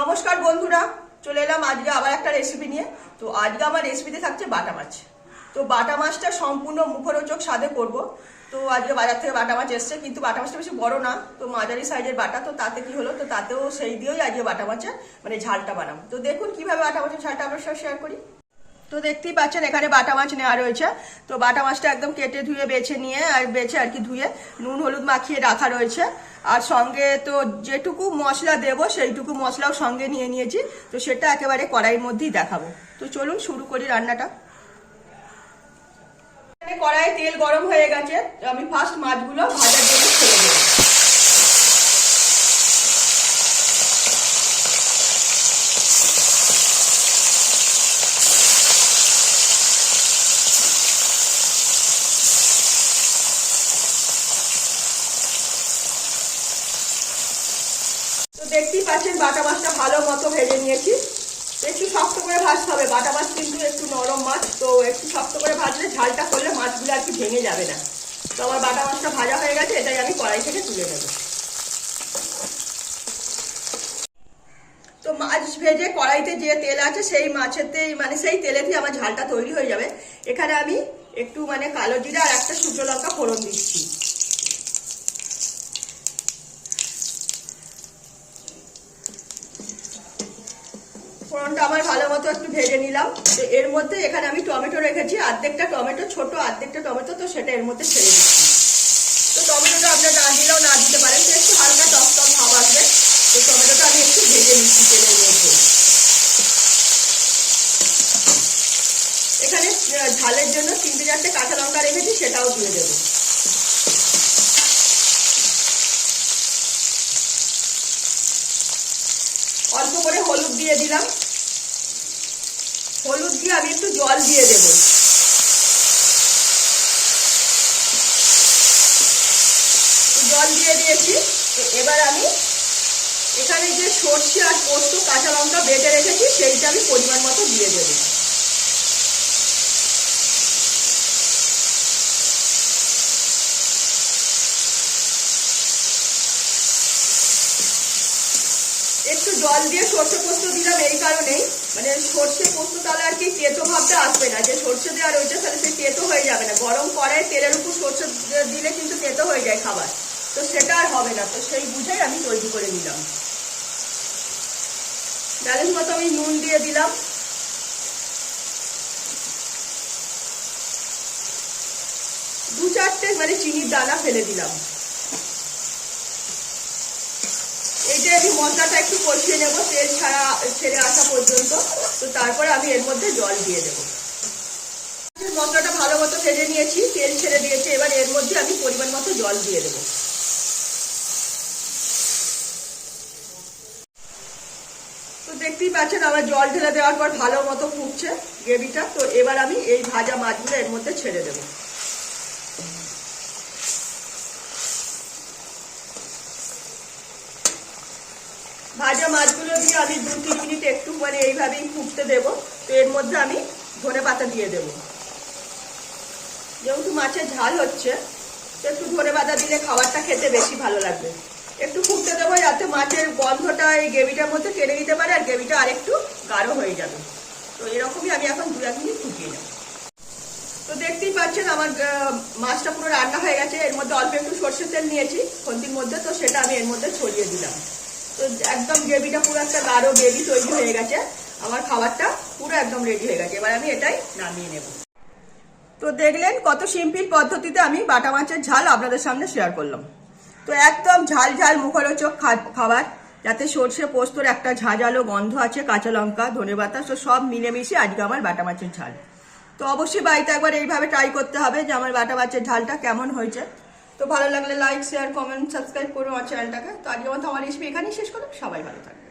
নমস্কার বন্ধুরা, চলে এলাম আজকে আবার একটা রেসিপি নিয়ে। তো আজকে আমার রেসিপিতে থাকছে বাটা মাছ। তো বাটা মাছটা সম্পূর্ণ মুখরোচক স্বাদে করব। তো আজকে বাজার থেকে বাটা মাছ এসছে, কিন্তু বাটা মাছটা বেশি বড় না, তো মাঝারি সাইজের বাটা। তো তাতে কি হলো, তো তাতেও সেই দিয়েই আজকে বাটা মাছের মানে ঝালটা বানাবো। তো দেখুন কিভাবে বাটা মাছের ঝালটা আপনার সাথে শেয়ার করি। তো দেখতেই পাচ্ছেন এখানে বাটা মাছ নেওয়া রয়েছে। তো বাটা মাছটা একদম কেটে ধুয়ে বেছে নিয়ে বেছে আর কি ধুয়ে নুন হলুদ মাখিয়ে রাখা রয়েছে। আর সঙ্গে তো যেটুকু মশলা দেবো সেইটুকু মশলাও সঙ্গে নিয়ে নিয়েছি। তো সেটা একেবারে কড়াইয়ের মধ্যেই দেখাবো। তো চলুন শুরু করি রান্নাটা। কড়াইয়ে তেল গরম হয়ে গেছে, আমি ফার্স্ট মাছগুলো ভাজার জন্য ছেড়ে দেবো। তো দেখতেই পাচ্ছেন বাটা মাছটা ভালো মতো ভেজে নিয়েছি। একটু শক্ত করে ভাজতে হবে, বাটা মাছ কিন্তু একটু নরম মাছ, তো একটু শক্ত করে ভাজলে ঝালটা করলে মাছগুলো আর কি ভেঙে যাবে না। তো আমার বাটা মাছটা ভাজা হয়ে গেছে, এটাই আমি কড়াই থেকে তুলে নেব। তো মাছ ভেজে কড়াইতে যে তেল আছে সেই মাছেতেই মানে সেই তেলেতেই আমার ঝালটা তৈরি হয়ে যাবে। এখানে আমি একটু মানে কালো জিরা আর একটা শুকনো লঙ্কা ফোড়ন দিচ্ছি। ফোড়নটা আমার ভালো মতো একটু ভেজে নিলাম। তো এর মধ্যে এখানে আমি টমেটো রেখেছি, অর্ধেকটা টমেটো, ছোট অর্ধেকটা টমেটো, তো সেটা এর মধ্যে ছেড়ে দিচ্ছি। তো টমেটোটা আপনার না দিলেও না দিতে পারেন, তো একটু হালকা টক টক ভাব আসবে। তো টমেটোটা আমি একটু ভেজে নিচ্ছি তেলের মধ্যে। এখানে ঝালের জন্য 3-4টে কাঁচা লঙ্কা রেখেছি, সেটাও দিয়ে দেবো। অল্প করে হলুদ দিয়ে দিলাম। হলুদ দিয়ে আমি একটু জল দিয়ে দেব। জল দিয়ে দিয়েছি। এবার আমি এখানে যে সর্ষে আর পোস্ত কাঁচা লঙ্কা বেটে রেখেছি সেইটা আমি পরিমাণ মতো দিয়ে দেব। একটু জল দিয়ে সর্ষে পোস্ত দিলাম এই কারণেই, মানে সর্ষে পোস্ত তাহলে আর কি তেতো ভাবটা আসবে না। যে সর্ষে দেওয়া রয়েছে তাহলে সেই তেতো হয়ে যাবে না। গরম কড়াই তেলের উপর সর্ষে দিলে কিন্তু তেতো হয়ে যায় খাবার, তো সেটা আর হবে না। তো সেই বুঝেই আমি তৈরি করে নিলাম। ব্যালেন্স মতো আমি নুন দিয়ে দিলাম। দু চারটে মানে চিনির দানা ফেলে দিলাম। এইটা আমি মশলাটা একটু কষিয়ে নেবো তেল ছেড়ে আসা পর্যন্ত। তো তারপরে আমি এর মধ্যে জল দিয়ে দেবো। মশলাটা ভালো মতো ভেজে নিয়েছি, তেল ছেড়ে দিয়েছি। এবার এর মধ্যে আমি পরিমাণ মতো জল দিয়ে দেবো। তো দেখতেই পাচ্ছেন আমার জল ঢেলে দেওয়ার পর ভালো মতো ফুটছে গ্রেভিটা। তো এবার আমি এই ভাজা মাছগুলো এর মধ্যে ছেড়ে দেবো। ভাজা মাছগুলো দিয়ে আমি 2-3 মিনিট একটু মানে এইভাবেই ফুটতে দেবো। তো এর মধ্যে আমি ধনেপাতা দিয়ে দেবো। যেহেতু মাছের ঝাল হচ্ছে, তো একটু ধনেপাতা দিলে খাবারটা খেতে বেশি ভালো লাগবে। একটু ফুটতে দেবো যাতে মাছের গন্ধটা এই গ্রেভিটার মধ্যে টেনে দিতে পারে, আর গ্রেভিটা আরেকটু গাঢ় হয়ে যাবে। তো এরকমই আমি এখন 2-1 মিনিট ফুটিয়ে নেব। তো দেখতেই পাচ্ছেন আমার মাছটা পুরো রান্না হয়ে গেছে। এর মধ্যে অল্প একটু সর্ষের তেল নিয়েছি খন্তির মধ্যে, তো সেটা আমি এর মধ্যে ছড়িয়ে দিলাম। তো একদম গ্রেভিটা পুরো একটা গাঢ় গ্রেভি তৈরি হয়ে গেছে। আমার খাবারটা পুরো একদম রেডি হয়ে গেছে। এবার আমি এটাই নামিয়ে নেব। তো দেখলেন কত সিম্পল পদ্ধতিতে আমি বাটা মাছের ঝাল আপনাদের সামনে শেয়ার করলাম। তো একদম ঝাল ঝাল মুখরোচক খাবার, যাতে সর্ষে পোস্তর একটা ঝাঁঝালো গন্ধ আছে, কাঁচা লঙ্কা ধনেপাতা, তো সব মিলেমিশে আজকে আমার বাটা মাছের ঝাল। তো অবশ্যই বাড়িতে একবার এইভাবে ট্রাই করতে হবে যে আমার বাটা মাছের ঝালটা কেমন হয়েছে। তো ভালো লাগলে লাইক শেয়ার কমেন্ট সাবস্ক্রাইব করুন আমার চ্যানেলটাকে। তো আজকের মতো আমার রেসিপি এখানেই শেষ করলাম। সবাই ভালো থাকবে।